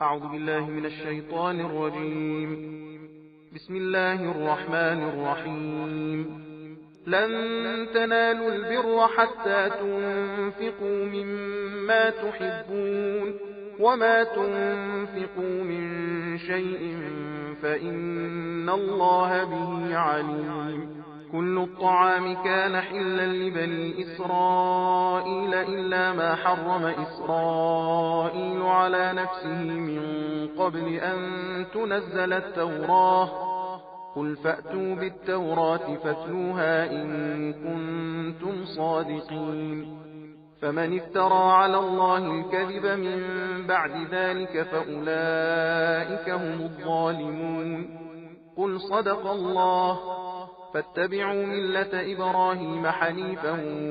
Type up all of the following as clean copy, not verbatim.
أعوذ بالله من الشيطان الرجيم. بسم الله الرحمن الرحيم. لن تنالوا البر حتى تنفقوا مما تحبون وما تنفقوا من شيء فإن الله به عليم. كل الطعام كان حلا لبني إسرائيل إلا ما حرم إسرائيل على نفسه من قبل أن تنزل التوراة. قل فأتوا بالتوراة فاتلوها إن كنتم صادقين. فمن افترى على الله الكذب من بعد ذلك فأولئك هم الظالمون. قل صدق الله. فاتبعوا ملة إبراهيم حنيفا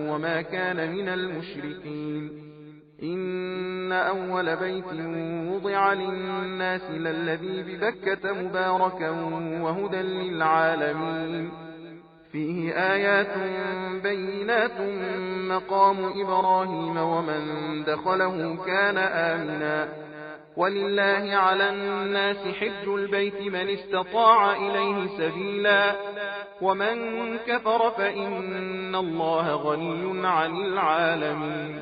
وما كان من المشركين. إن أول بيت وضع للناس للذي ببكة مباركا وهدى للعالمين. فيه آيات بينات مقام إبراهيم ومن دخله كان آمنا. ولله على الناس حج البيت من استطاع إليه سبيلا ومن كفر فإن الله غني عن العالمين.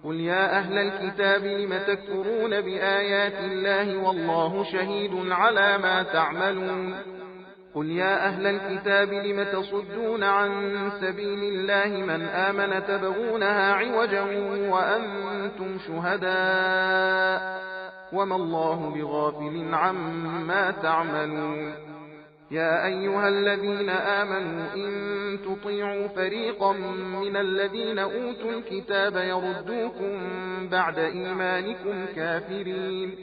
قل يا أهل الكتاب لم تكفرون بآيات الله والله شهيد على ما تعملون. قل يا أهل الكتاب لم تصدون عن سبيل الله من آمن تبغونها عوجا وأنتم شهداء وما الله بغافل عما تعملون. يا أيها الذين آمنوا إن تطيعوا فريقا من الذين أوتوا الكتاب يردوكم بعد إيمانكم كافرين.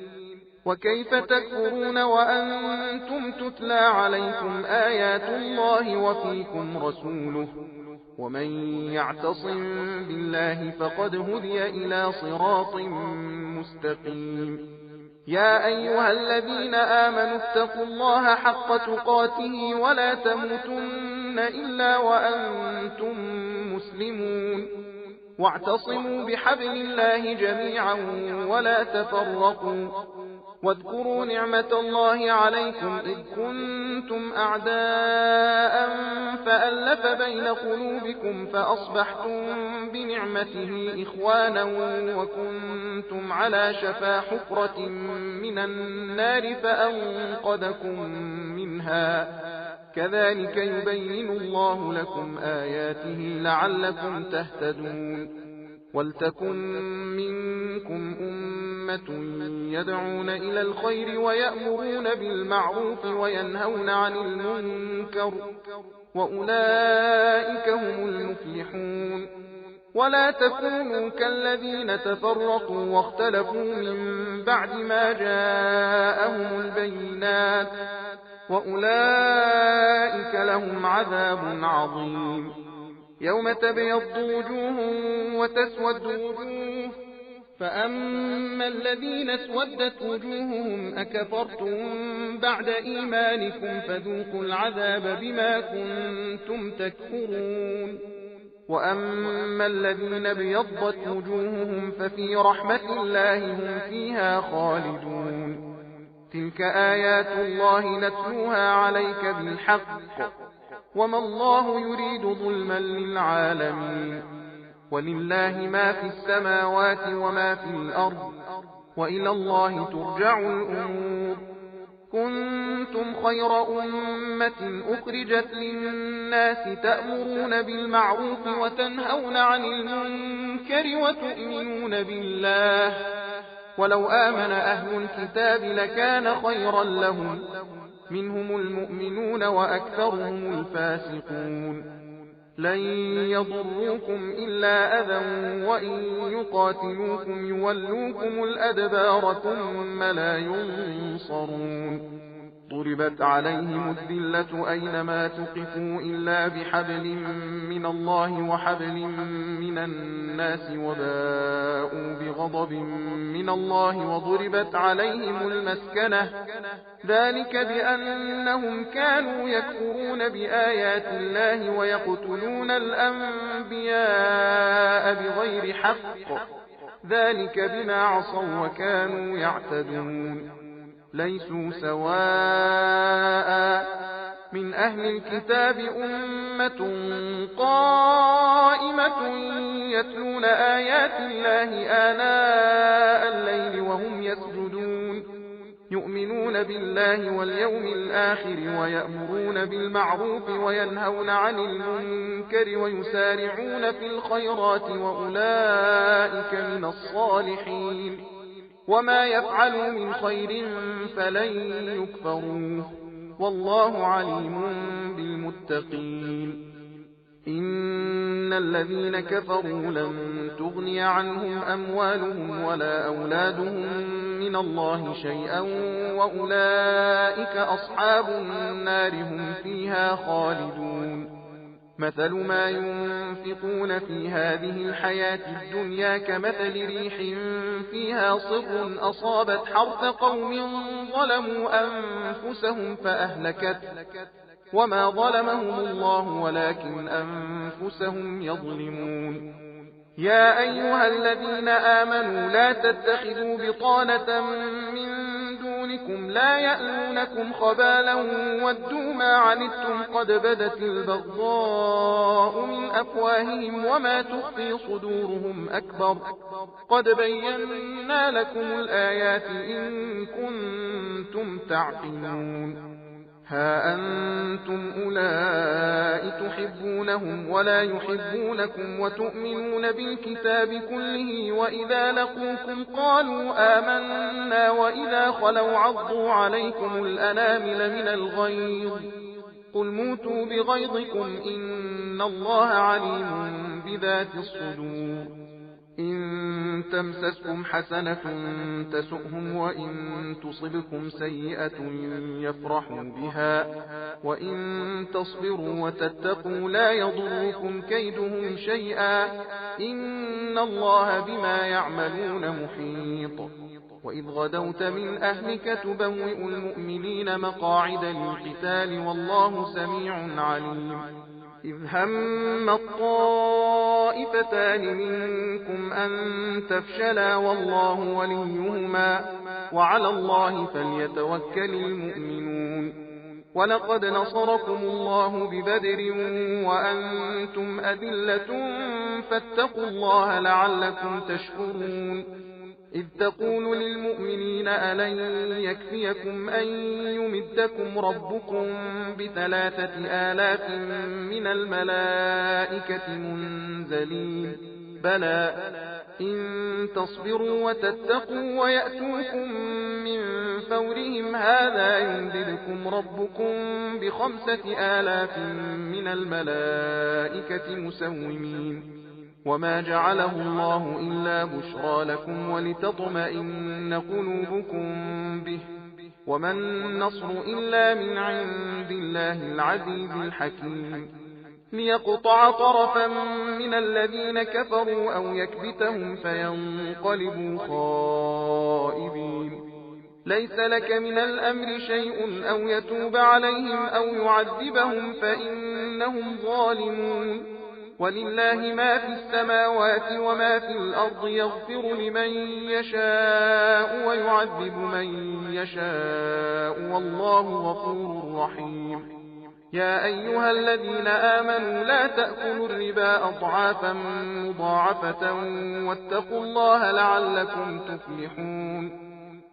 وكيف تكفرون وأنتم تتلى عليكم آيات الله وفيكم رسوله ومن يعتصم بالله فقد هدي إلى صراط مستقيم. يا أيها الذين آمنوا اتقوا الله حق تقاته ولا تموتن إلا وأنتم مسلمون. واعتصموا بحبل الله جميعا ولا تفرقوا. واذكروا نعمة الله عليكم إذ كنتم أعداء فألف بين قلوبكم فأصبحتم بنعمته إخوانا وكنتم على شفا حفرة من النار فأنقذكم منها. كذلك يبين الله لكم آياته لعلكم تهتدون. ولتكن منكم أمة يدعون إلى الخير ويأمرون بالمعروف وينهون عن المنكر وأولئك هم المفلحون. ولا تكونوا كالذين تفرقوا واختلفوا من بعد ما جاءهم البينات وأولئك لهم عذاب عظيم. يوم تبيض وجوه وتسود وجوه فأما الذين اسودت وجوههم أكفرتم بعد إيمانكم فذوقوا العذاب بما كنتم تكفرون. وأما الذين ابيضت وجوههم ففي رحمة الله هم فيها خالدون. تلك آيات الله نتلوها عليك بالحق وما الله يريد ظلما للعالمين. ولله ما في السماوات وما في الأرض وإلى الله ترجع الأمور. كنتم خير أمة أخرجت للناس تأمرون بالمعروف وتنهون عن المنكر وتؤمنون بالله. ولو آمن أهل الكتاب لكان خيرا لهم منهم المؤمنون وأكثرهم الفاسقون. لن يضروكم إلا أذى وإن يقاتلوكم يولوكم الأدبار ثم لا ينصرون. ضربت عليهم الذلة أينما تقفوا إلا بحبل من الله وحبل من الناس وباءوا بغضب من الله وضربت عليهم المسكنة ذلك بأنهم كانوا يكفرون بآيات الله ويقتلون الأنبياء بغير حق ذلك بما عصوا وكانوا يعتدون. ليسوا سواء من أهل الكتاب أمة قائمة يتلون آيات الله آناء الليل وهم يسجدون يؤمنون بالله واليوم الآخر ويأمرون بالمعروف وينهون عن المنكر ويسارعون في الخيرات وأولئك من الصالحين وما يفعلوا من خير فلن يكفروه والله عليم بالمتقين. إن الذين كفروا لن تغني عنهم أموالهم ولا أولادهم من الله شيئا وأولئك أصحاب النار هم فيها خالدون. مثل ما ينفقون في هذه الحياة الدنيا كمثل ريح فيها صر أصابت حرث قوم ظلموا أنفسهم فأهلكت وما ظلمهم الله ولكن أنفسهم يظلمون. يا أيها الذين آمنوا لا تتخذوا بطانة من دونكم لا يألونكم خبالا ودوا ما عنتم قد بدت البغضاء من أفواههم وما تخفي صدورهم أكبر قد بينا لكم الآيات إن كنتم تعقلون. ها أنتم أولئك تحبونهم ولا يحبونكم وتؤمنون بالكتاب كله وإذا لقوكم قالوا آمنا وإذا خلوا عضوا عليكم الأنامل من الغيظ قل موتوا بغيظكم إن الله عليم بذات الصدور. إن تمسسكم حسنة تسؤهم وإن تصبكم سيئة يفرحوا بها وإن تصبروا وتتقوا لا يضركم كيدهم شيئا إن الله بما يعملون محيط. وإذ غدوت من أهلك تبوئ المؤمنين مقاعد للقتال والله سميع عليم. إذ هم الطائفتان منكم أن تفشلا والله وليهما وعلى الله فليتوكل المؤمنون. ولقد نصركم الله ببدر وأنتم أذلة فاتقوا الله لعلكم تشكرون. إذ تقول للمؤمنين ألن يكفيكم أن يمدكم ربكم ب3,000 من الملائكة منزلين بلى إن تصبروا وتتقوا ويأتوكم من فورهم هذا يمددكم ربكم ب5,000 من الملائكة مسومين. وما جعله الله إلا بشرى لكم ولتطمئن قلوبكم به وما النصر إلا من عند الله العزيز الحكيم. ليقطع طرفا من الذين كفروا أو يكبتهم فينقلبوا خائبين. ليس لك من الأمر شيء أو يتوب عليهم أو يعذبهم فإنهم ظالمون. ولله ما في السماوات وما في الأرض يغفر لمن يشاء ويعذب من يشاء والله غفور رحيم. يا أيها الذين آمنوا لا تأكلوا الربا أضعافا مضاعفة واتقوا الله لعلكم تفلحون.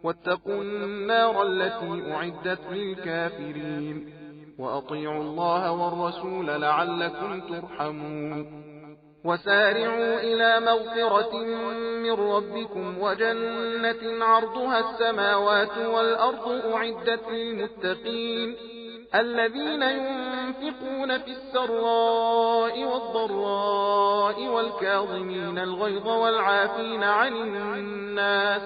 واتقوا النار التي أعدت للكافرين. وأطيعوا الله والرسول لعلكم ترحمون. وسارعوا إلى مغفرة من ربكم وجنة عرضها السماوات والأرض أعدت للمتقين الذين ينفقون في السراء والضراء والكاظمين الغيظ والعافين عن الناس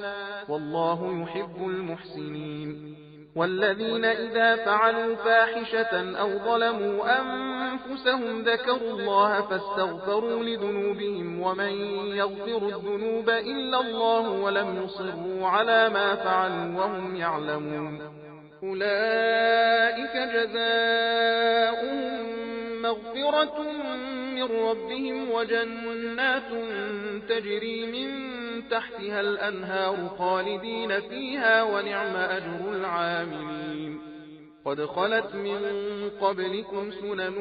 والله يحب المحسنين. والذين إذا فعلوا فاحشة أو ظلموا أنفسهم ذكروا الله فاستغفروا لذنوبهم ومن يغفر الذنوب إلا الله ولم يصروا على ما فعلوا وهم يعلمون. أولئك جزاؤهم مغفرة من ربهم وجنات تجري من تحتها الأنهار خالدين فيها ونعم أجر العاملين. قد خلت من قبلكم سنن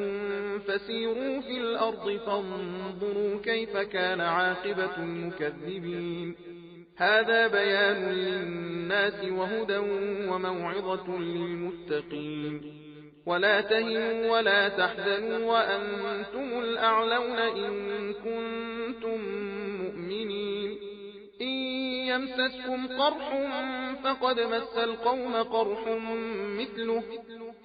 فسيروا في الأرض فانظروا كيف كان عاقبة المكذبين. هذا بيان للناس وهدى وموعظة للمتقين. ولا تهنوا ولا تحزنوا وأنتم الأعلون إن كنتم مؤمنين. إن يمسسكم قرح فقد مس القوم قرح مثله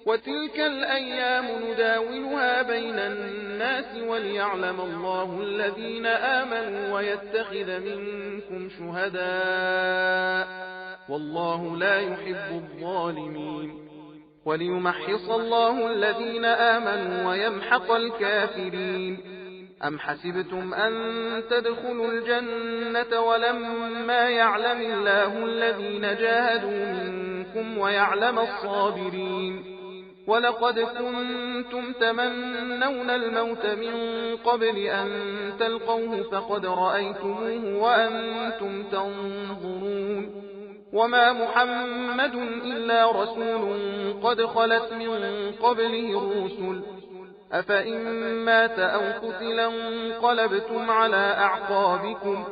وتلك الأيام نداولها بين الناس وليعلم الله الذين آمنوا ويتخذ منكم شهداء والله لا يحب الظالمين. وليمحص الله الذين آمنوا ويمحق الكافرين. أم حسبتم أن تدخلوا الجنة ولما يعلم الله الذين جاهدوا منكم ويعلم الصابرين. ولقد كنتم تمنون الموت من قبل أن تلقوه فقد رأيتموه وأنتم تنظرون. وما محمد إلا رسول قد خلت من قبله الرسل أفإن مات أو قتل انقلبتم على أعقابكم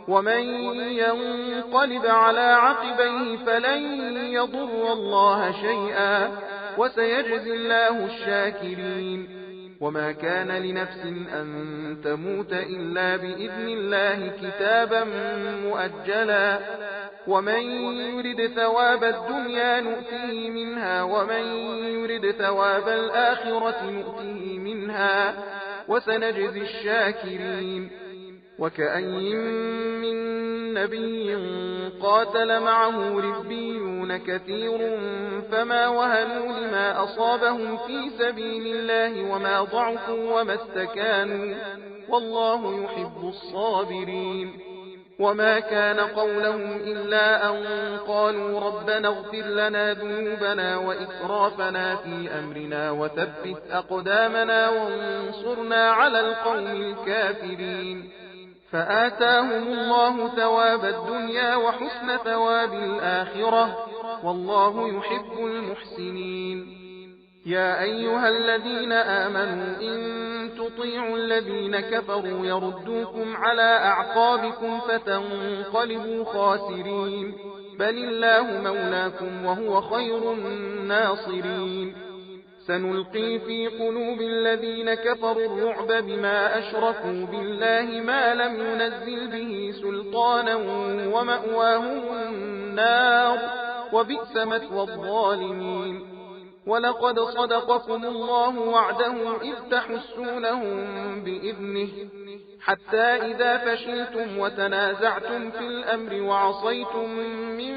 ومن ينقلب على عقبيه فلن يضر الله شيئا وسيجزي الله الشاكرين. وما كان لنفس أن تموت إلا بإذن الله كتابا مؤجلا ومن يرد ثواب الدنيا نؤته منها ومن يرد ثواب الآخرة نؤته منها وسنجزي الشاكرين. وكأي من نبي قاتل معه ربيون كثير فما وهنوا لما أصابهم في سبيل الله وما ضعفوا وما استكانوا والله يحب الصابرين. وما كان قولهم إلا أن قالوا ربنا اغفر لنا ذنوبنا وإسرافنا في أمرنا وثبت أقدامنا وانصرنا على القوم الكافرين. فآتاهم الله ثواب الدنيا وحسن ثواب الآخرة والله يحب المحسنين. يا أيها الذين آمنوا إن تطيعوا الذين كفروا يردوكم على أعقابكم فتنقلبوا خاسرين بل الله مولاكم وهو خير الناصرين. سنلقي في قلوب الذين كفروا الرعب بما أشركوا بالله ما لم ينزل به سلطانا ومأواهم النار وبئس مثوى الظالمين. ولقد صدقكم الله وعده إذ تحسونهم بإذنه حتى إذا فشلتم وتنازعتم في الأمر وعصيتم من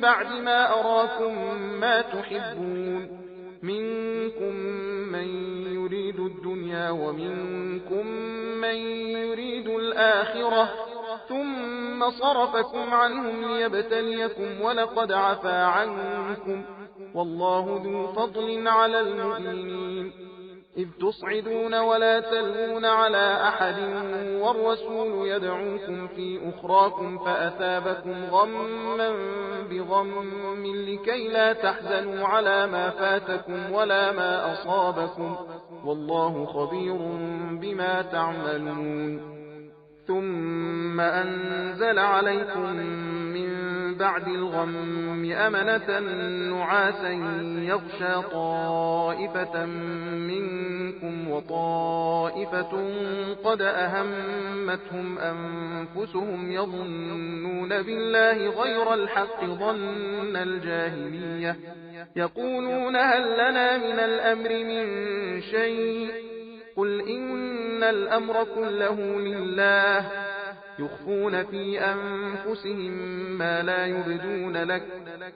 بعد ما أراكم ما تحبون منكم من يريد الدنيا ومنكم من يريد الآخرة ثم صرفكم عنهم ليبتليكم ولقد عفا عنكم والله ذو فضل على المؤمنين. إذ تصعدون ولا تلوون على أحد والرسول يدعوكم في أخراكم فأثابكم غما بغم لكي لا تحزنوا على ما فاتكم ولا ما أصابكم والله خبير بما تعملون. ثم أنزل عليكم من بعد الغم أمنة نعاسا يغشى طائفة منكم وطائفة قد أهمتهم أنفسهم يظنون بالله غير الحق ظن الجاهلية يقولون هل لنا من الأمر من شيء قل إن الأمر كله لله يخفون في أنفسهم ما لا يبدون لك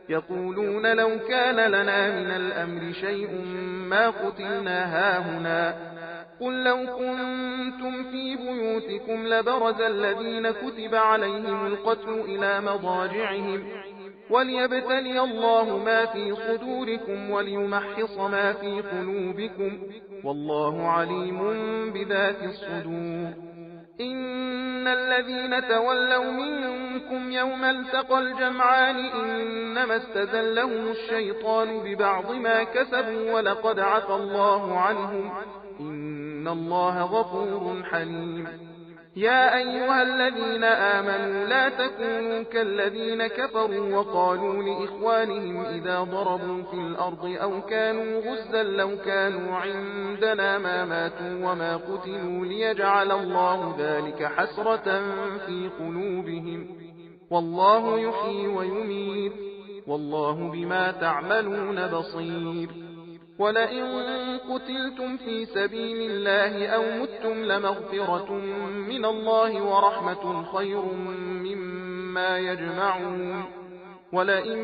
يقولون لو كان لنا من الأمر شيء ما قتلنا هاهنا قل لو كنتم في بيوتكم لبرز الذين كتب عليهم القتل إلى مضاجعهم وليبتلي الله ما في صدوركم وليمحص ما في قلوبكم والله عليم بذات الصدور. إن الذين تولوا منكم يوم التقى الجمعان إنما استزلهم الشيطان ببعض ما كسبوا ولقد عفى الله عنهم إن الله غفور حليم. يا أيها الذين آمنوا لا تكونوا كالذين كفروا وقالوا لإخوانهم إذا ضربوا في الأرض أو كانوا غزا لو كانوا عندنا ما ماتوا وما قتلوا ليجعل الله ذلك حسرة في قلوبهم والله يحيي ويميت والله بما تعملون بصير. ولئن قتلتم في سبيل الله أو متم لمغفرة من الله ورحمة خير مما يجمعون. ولئن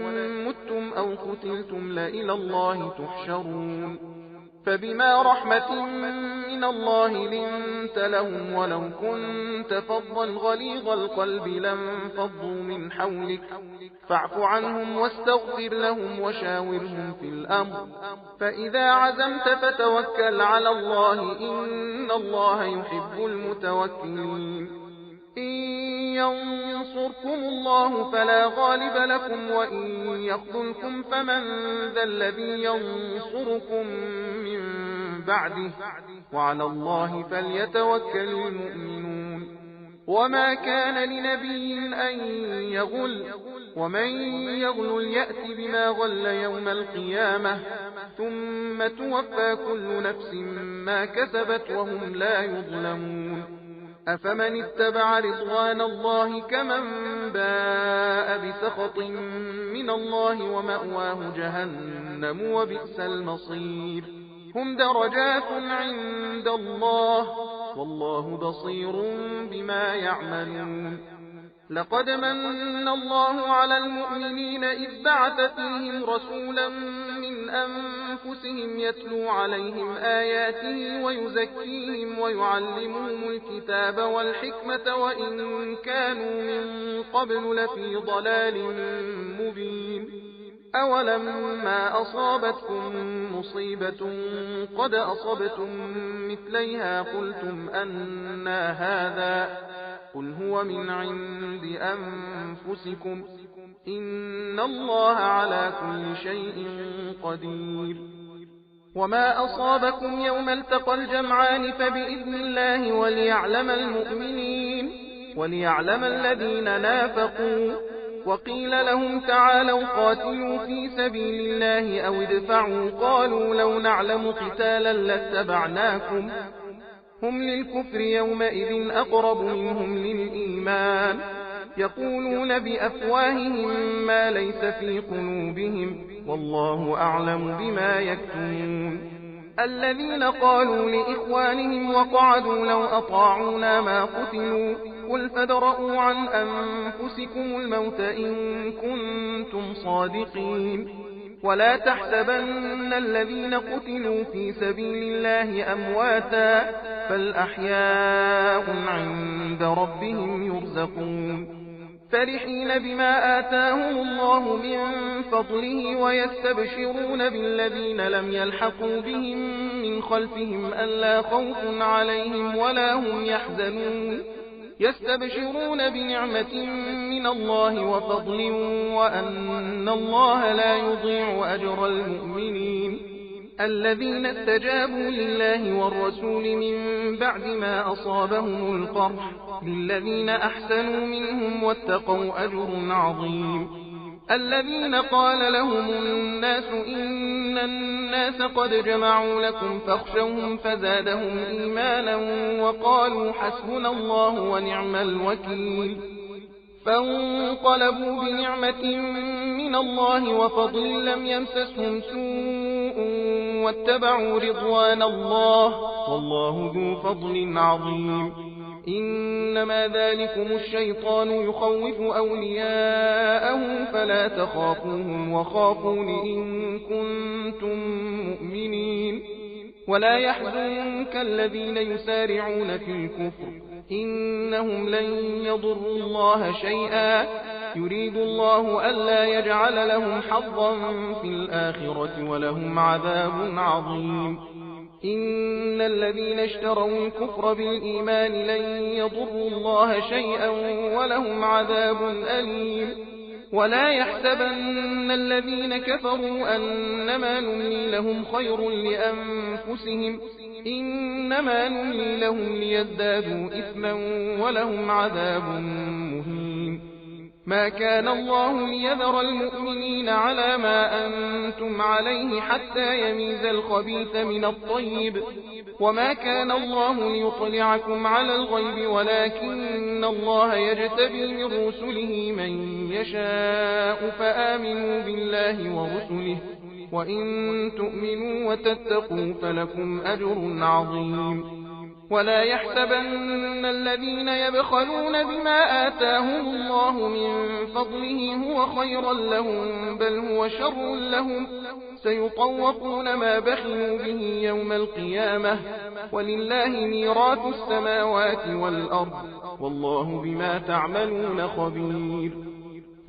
متم أو قتلتم لإلى الله تحشرون. فبما رحمة من الله لنت لهم ولو كنت فظا غليظ القلب لانفضوا من حولك فاعف عنهم واستغفر لهم وشاورهم في الأمر فإذا عزمت فتوكل على الله إن الله يحب المتوكلين. إن ينصركم الله فلا غالب لكم وإن يخذلكم فمن ذا الذي ينصركم من بعده وعلى الله فليتوكل المؤمنون. وما كان لنبي أن يغل ومن يغل يأت بما غل يوم القيامة ثم توفى كل نفس ما كسبت وهم لا يظلمون. أفمن اتبع رضوان الله كمن باء بسخط من الله ومأواه جهنم وبئس المصير. هم درجات عند الله والله بصير بما يعملون. لقد من الله على المؤمنين إذ بعث فيهم رسولا من أنفسهم يتلو عليهم آياته ويزكيهم ويعلمهم الكتاب والحكمة وإن كانوا من قبل لفي ضلال مبين. أولما أصابتكم مصيبة قد أصبتم مثليها قلتم أنى هذا قل هو من عند أنفسكم إن الله على كل شيء قدير. وما أصابكم يوم التقى الجمعان فبإذن الله وليعلم المؤمنين وليعلم الذين نافقوا. وقيل لهم تعالوا قاتلوا في سبيل الله أو ادفعوا قالوا لو نعلم قتالا لاتبعناكم هم للكفر يومئذ أقرب منهم للإيمان يقولون بأفواههم ما ليس في قلوبهم والله أعلم بما يكتمون. الذين قالوا لإخوانهم وقعدوا لو أطاعونا ما قتلوا قل فادرءوا عن أنفسكم الموت إن كنتم صادقين. ولا تحسبن الذين قتلوا في سبيل الله أمواتا بل أحياء عند ربهم يرزقون. فرحين بما آتاهم الله من فضله ويستبشرون بالذين لم يلحقوا بهم من خلفهم ألا خوف عليهم ولا هم يحزنون. يستبشرون بنعمة من الله وفضل وأن الله لا يضيع أجر المؤمنين. الذين استجابوا لله والرسول من بعد ما أصابهم القرح للذين أحسنوا منهم واتقوا أجر عظيم. الذين قال لهم الناس إن الناس قد جمعوا لكم فاخشوهم فزادهم إيمانا وقالوا حسبنا الله ونعم الوكيل. فانقلبوا بنعمة من الله وفضل لم يمسسهم سوء واتبعوا رضوان الله والله ذو فضل عظيم. إنما ذلكم الشيطان يخوف أولياءه فلا تخافوهم وخافون إن كنتم مؤمنين. ولا يحزنك الذين يسارعون في الكفر إنهم لن يضروا الله شيئا يريد الله ألا يجعل لهم حظا في الآخرة ولهم عذاب عظيم. إن الذين اشتروا الكفر بالإيمان لن يضروا الله شيئا ولهم عذاب أليم ولا يحسبن الذين كفروا أنما نملي لهم خير لأنفسهم إنما نملي لهم ليزدادوا إثما ولهم عذاب مهين ما كان الله ليذر المؤمنين على ما أنتم عليه حتى يميز الخبيث من الطيب وما كان الله ليطلعكم على الغيب ولكن الله يجتبي من رسله من يشاء فآمنوا بالله ورسله وإن تؤمنوا وتتقوا فلكم أجر عظيم ولا يحسبن الذين يبخلون بما آتاهم الله من فضله هو خيرا لهم بل هو شر لهم سيطوقون ما بخلوا به يوم القيامة ولله ميراث السماوات والأرض والله بما تعملون خبير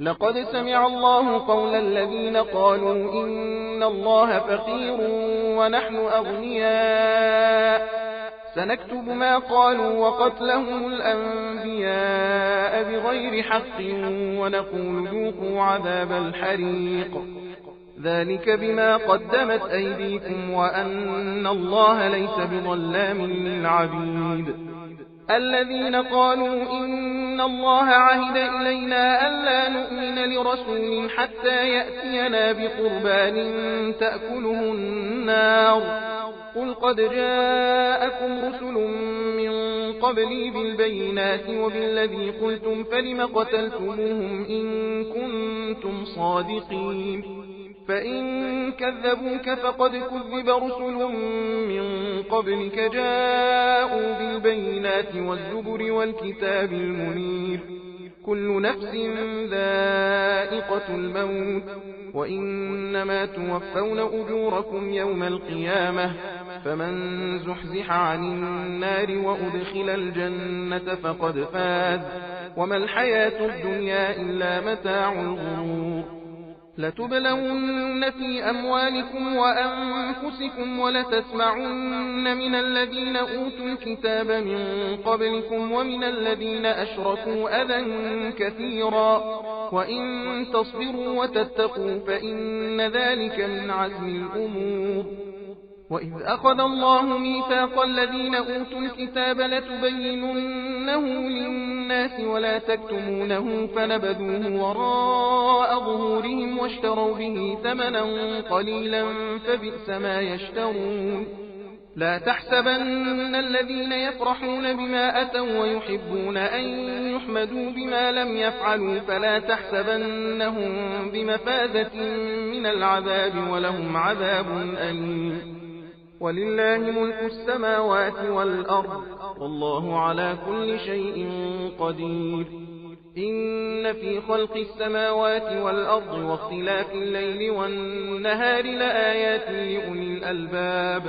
لقد سمع الله قول الذين قالوا إن الله فقير ونحن أغنياء سنكتب ما قالوا وقتلهم الأنبياء بغير حق ونقول ذوقوا عذاب الحريق ذلك بما قدمت أيديكم وأن الله ليس بظلام للعبيد الذين قالوا إن الله عهد إلينا ألا نؤمن لرسول حتى يأتينا بقربان تأكله النار قل قد جاءكم رسل من قبلي بالبينات وبالذي قلتم فلم قتلتموهم إن كنتم صادقين فإن كذبوك فقد كذب رسل من قبلك جاءوا بالبينات والزبر والكتاب المنير كل نفس ذائقة الموت وإنما توفون أجوركم يوم القيامة فمن زحزح عن النار وأدخل الجنة فقد فاز وما الحياة الدنيا إلا متاع الغرور لتبلون في أموالكم وأنفسكم ولتسمعن من الذين أوتوا الكتاب من قبلكم ومن الذين أشركوا أذى كثيرا وإن تصبروا وتتقوا فإن ذلك من عزم الأمور وإذ أخذ الله ميثاق الذين أوتوا الكتاب لتبيننه للناس ولا تكتمونه فنبذوه وراء ظهورهم واشتروا به ثمنا قليلا فبئس ما يشترون لا تحسبن الذين يفرحون بما أتوا ويحبون أن يحمدوا بما لم يفعلوا فلا تحسبنهم بمفازة من العذاب ولهم عذاب أليم ولله ملك السماوات والأرض والله على كل شيء قدير إن في خلق السماوات والأرض واختلاف الليل والنهار لآيات لأولي الألباب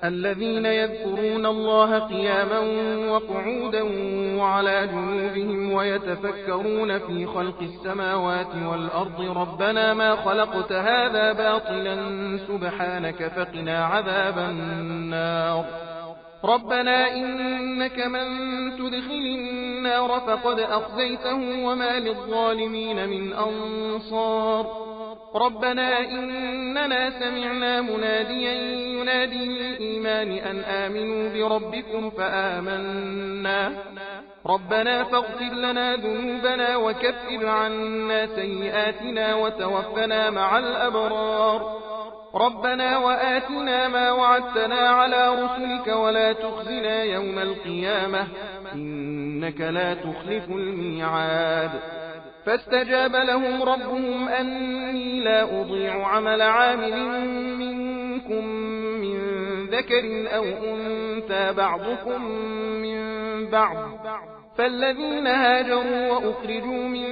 الذين يذكرون الله قياما وقعودا وعلى جنوبهم ويتفكرون في خلق السماوات والأرض ربنا ما خلقت هذا باطلا سبحانك فقنا عذاب النار ربنا إنك من تدخل النار فقد أخزيته وما للظالمين من أنصار ربنا إننا سمعنا مناديا ينادي للإيمان أن آمنوا بربكم فآمنا ربنا فاغفر لنا ذنوبنا وكفر عنا سيئاتنا وتوفنا مع الأبرار ربنا وآتنا ما وعدتنا على رسلك ولا تخزنا يوم القيامة إنك لا تخلف الميعاد فاستجاب لهم ربهم أني لا أضيع عمل عامل منكم من ذكر أو أنثى بعضكم من بعض فالذين هاجروا وأخرجوا من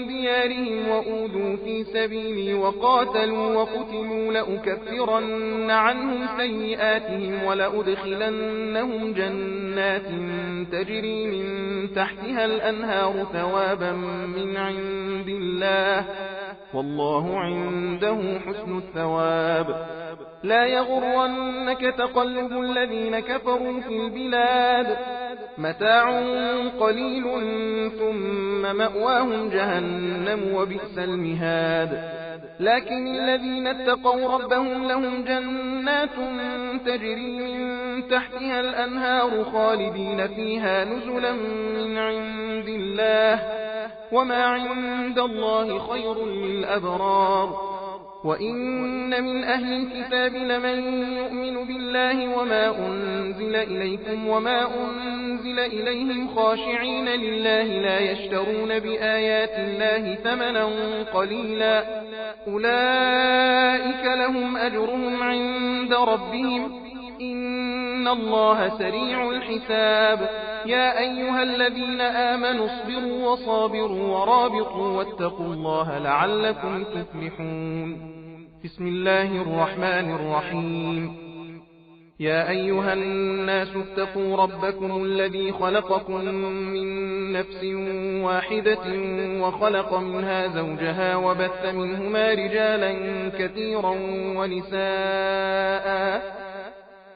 ديارهم وأوذوا في سبيلي وقاتلوا وقتلوا لأكفرن عنهم سيئاتهم ولأدخلنهم جنات تجري من تحتها الأنهار ثوابا من عند الله والله عنده حسن الثواب. لا يغرنك تقلب الذين كفروا في البلاد، متاع قليل ثم مأواهم جهنم وبئس المهاد. لكن الذين اتقوا ربهم لهم جنات تجري من تحتها الأنهار خالدين فيها نزلا من عند الله، وما عند الله خير للأبرار. وإن من أهل الكتاب لمن يؤمن بالله وما أنزل إليكم وما أنزل إليهم خاشعين لله لا يشترون بآيات الله ثمنا قليلا، أولئك لهم أجرهم عند ربهم إن الله سريع الحساب. يا أيها الذين آمنوا اصبروا وصابروا ورابطوا واتقوا الله لعلكم تفلحون. بسم الله الرحمن الرحيم. يا أيها الناس اتقوا ربكم الذي خلقكم من نفس واحدة وخلق منها زوجها وبث منهما رجالا كثيرا ونساء،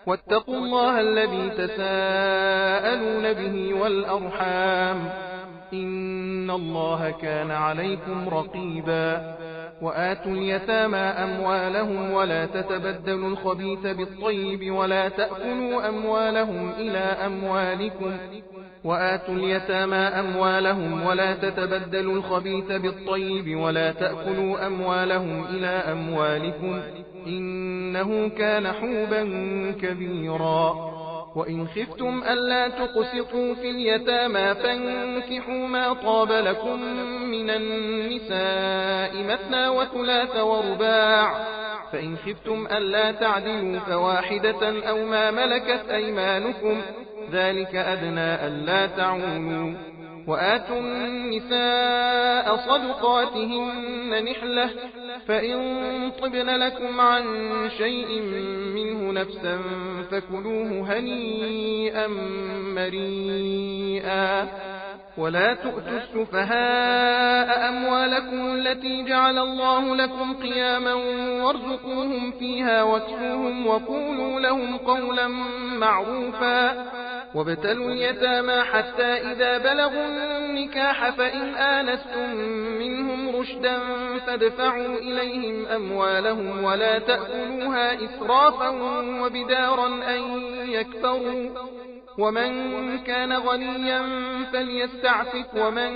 واتقوا الله الذي تساءلون به والأرحام إن الله كان عليكم رقيبا. وآتوا اليتامى أموالهم ولا تتبدلوا الخبيث بالطيب ولا تأكلوا أموالهم إلى أموالكم وآتوا اليتامى أموالهم ولا تتبدلوا الخبيث بالطيب ولا تأكلوا أموالهم إلى أموالكم إنه كان حوبا كبيرا. وإن خفتم ألا تقسطوا في اليتامى فانكحوا ما طاب لكم من النساء مثنى وثلاث ورباع، فإن خفتم ألا تعدلوا فواحدة أو ما ملكت أيمانكم ذلك أدنى ألا تعولوا. وآتوا النساء صدقاتهن نحلة، فإن طبن لكم عن شيء منه نفسا فكلوه هنيئا مريئا. ولا تؤتوا السفهاء أموالكم التي جعل الله لكم قياما وارزقوهم فيها واكسوهم وقولوا لهم قولا معروفا. وابتلوا اليتامى حتى إذا بلغوا النكاح فإن آنستم منهم رشدا فادفعوا إليهم أموالهم ولا تأكلوها إسرافا وبدارا أن يكفروا. ومن كان غنيا فليستعفف ومن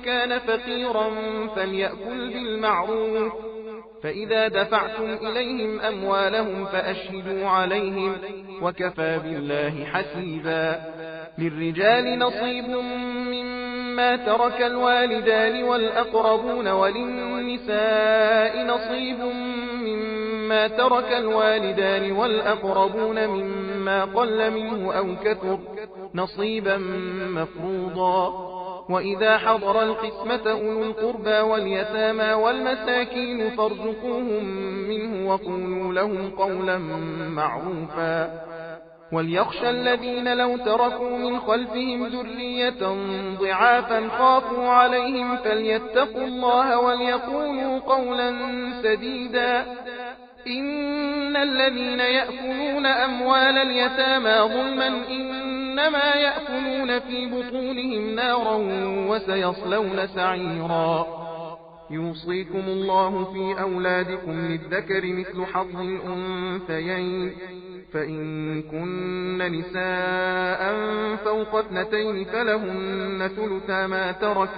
كان فقيرا فليأكل بالمعروف. فإذا دفعتم إليهم أموالهم فأشهدوا عليهم وكفى بالله حسيبا. للرجال نصيب مما ترك الوالدان والأقربون وللنساء نصيب مما ترك الوالدان والأقربون مما قل منه أو كثر نصيبا مفروضا. وإذا حضر القسمة أولو القربى واليتامى والمساكين فارزقوهم منه وقولوا لهم قولا معروفا. وليخشى الذين لو تركوا من خلفهم ذرية ضعافا خافوا عليهم فليتقوا الله وليقولوا قولا سديدا. إن الذين يأكلون أموال اليتامى ظلما إنما يأكلون في بطونهم نارا وسيصلون سعيرا. يوصيكم الله في أولادكم للذكر مثل حظ الأنثيين، فإن كن نساء فوق 2 فلهن ثلثا ما ترك،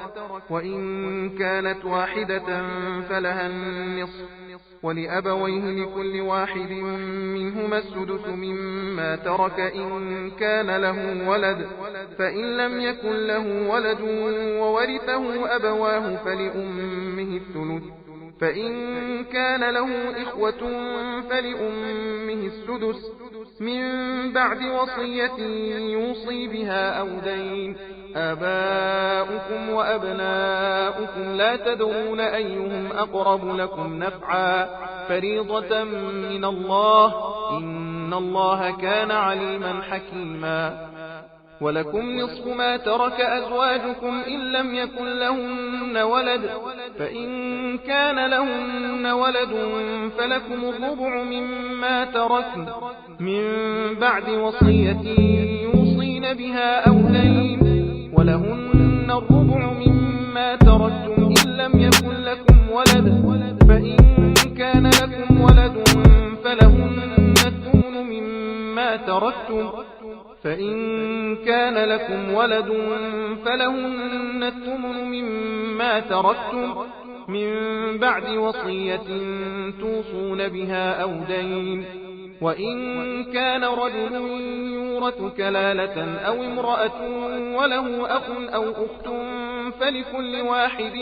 وإن كانت واحدة فلها النصف، ولأبويه لكل واحد منهما السدس مما ترك إن كان له ولد، فإن لم يكن له ولد وورثه أبواه فلأمه الثلث، فإن كان له إخوة فلأمه السدس من بعد وصية يوصي بها أو دين. آباؤكم وأبناؤكم لا تدرون أيهم أقرب لكم نفعا فريضة من الله إن الله كان عليما حكيما. ولكم نصف ما ترك أزواجكم إن لم يكن لهن ولد، فإن كان لهن ولد فلكم الربع مما تركن من بعد وصية يوصين بها أو دين، ولهن الربع مما تركتم إن لم يكن لكم ولد، فإن كان لكم ولد فلهن الثمن مما تركتم من بعد وصية توصون بها أو دين. وإن كان رجل يورث كلالة أو امرأة وله أخ أو أخت فلكل واحد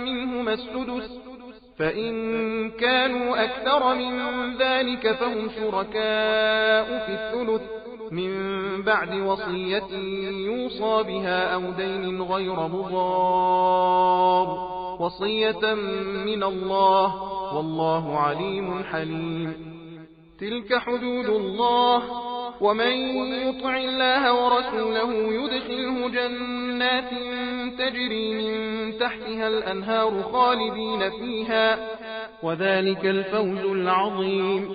منهما السدس، فإن كانوا أكثر من ذلك فهم شركاء في الثلث من بعد وصية يوصى بها أو دين غير مضار، وصية من الله والله عليم حليم. تلك حدود الله، ومن يطع الله ورسوله يدخله جنات تجري من تحتها الأنهار خالدين فيها، وذلك الفوز العظيم.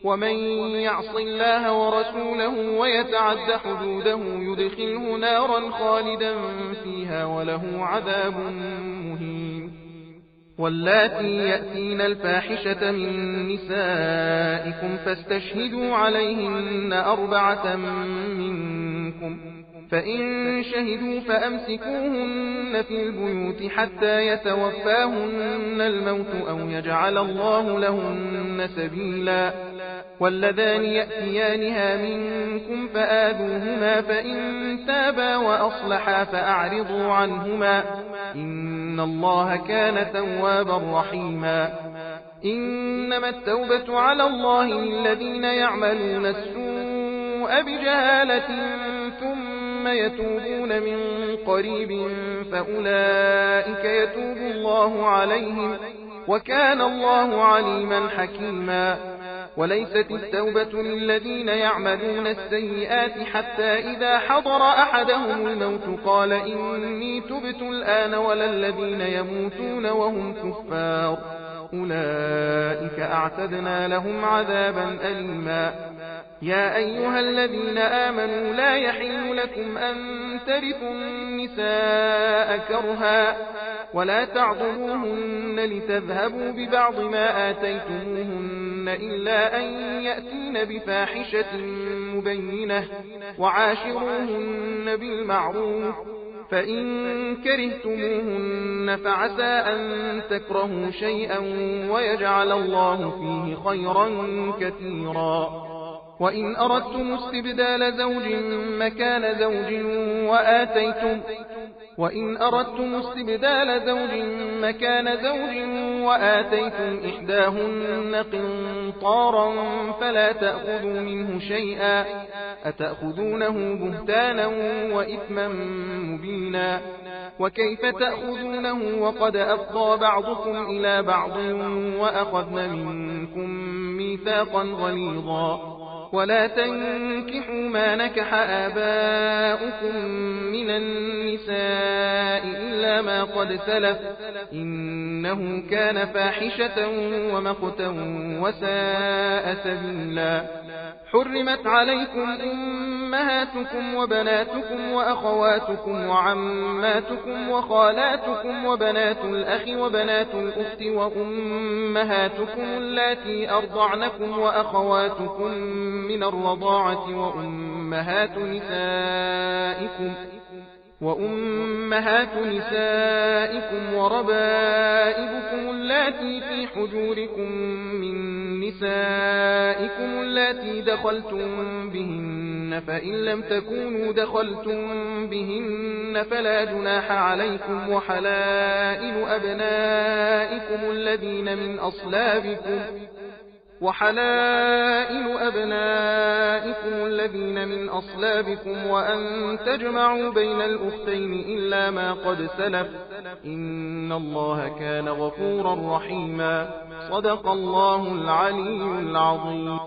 ومن يعص الله ورسوله ويتعد حدوده يدخله نارا خالدا فيها وله عذاب مهين. واللاتي يأتين الفاحشة من نسائكم فاستشهدوا عليهن 4 منكم، فإن شهدوا فأمسكوهن في البيوت حتى يتوفاهن الموت أو يجعل الله لهن سبيلا. واللذان يأتيانها منكم فآذوهما، فإن تابا وأصلحا فأعرضوا عنهما، إن الله كان توابا رحيما. إنما التوبة على الله للذين يعملون السوء بجهالة ثم يتوبون من قريب فأولئك يتوب الله عليهم، وكان الله عليما حكيما. وليست التوبة للذين يعملون السيئات حتى إذا حضر أحدهم الموت قال إني تبت الآن، ولا الذين يموتون وهم كفار، أولئك أعتدنا لهم عذابا أليما. يا أيها الذين آمنوا لا يحل لكم أن ترثوا النساء كرها، ولا تعضلوهن لتذهبوا ببعض ما آتيتموهن إلا أن يأتين بفاحشة مبينة، وعاشروهن بالمعروف، فإن كرهتموهن فعسى أن تكرهوا شيئا ويجعل الله فيه خيرا كثيرا. وإن أردتم استبدال زوج مكان زوج وآتيتم إحداهن قنطارا فلا تأخذوا منه شيئا، أتأخذونه بهتانا وإثما مبينا. وكيف تأخذونه وقد أفضى بعضكم إلى بعض وأخذن منكم ميثاقا غليظا. ولا تنكحوا ما نكح آباؤكم من النساء إلا ما قد سلف، إنه كان فاحشة ومقتا وساء سبيلا. حرمت عليكم أمهاتكم وبناتكم وأخواتكم وعماتكم وخالاتكم وبنات الأخ وبنات الأخت وأمهاتكم اللاتي أرضعنكم وأخواتكم من الرضاعة وأمهات نسائكم وربائبكم اللاتي في حجوركم من نسائكم اللاتي دخلتم بهن، فإن لم تكونوا دخلتم بهن فلا جناح عليكم، وحلائل أبنائكم الذين من أصلابكم وأن تجمعوا بين الأختين إلا ما قد سلف، إن الله كان غفورا رحيما. صدق الله العلي العظيم.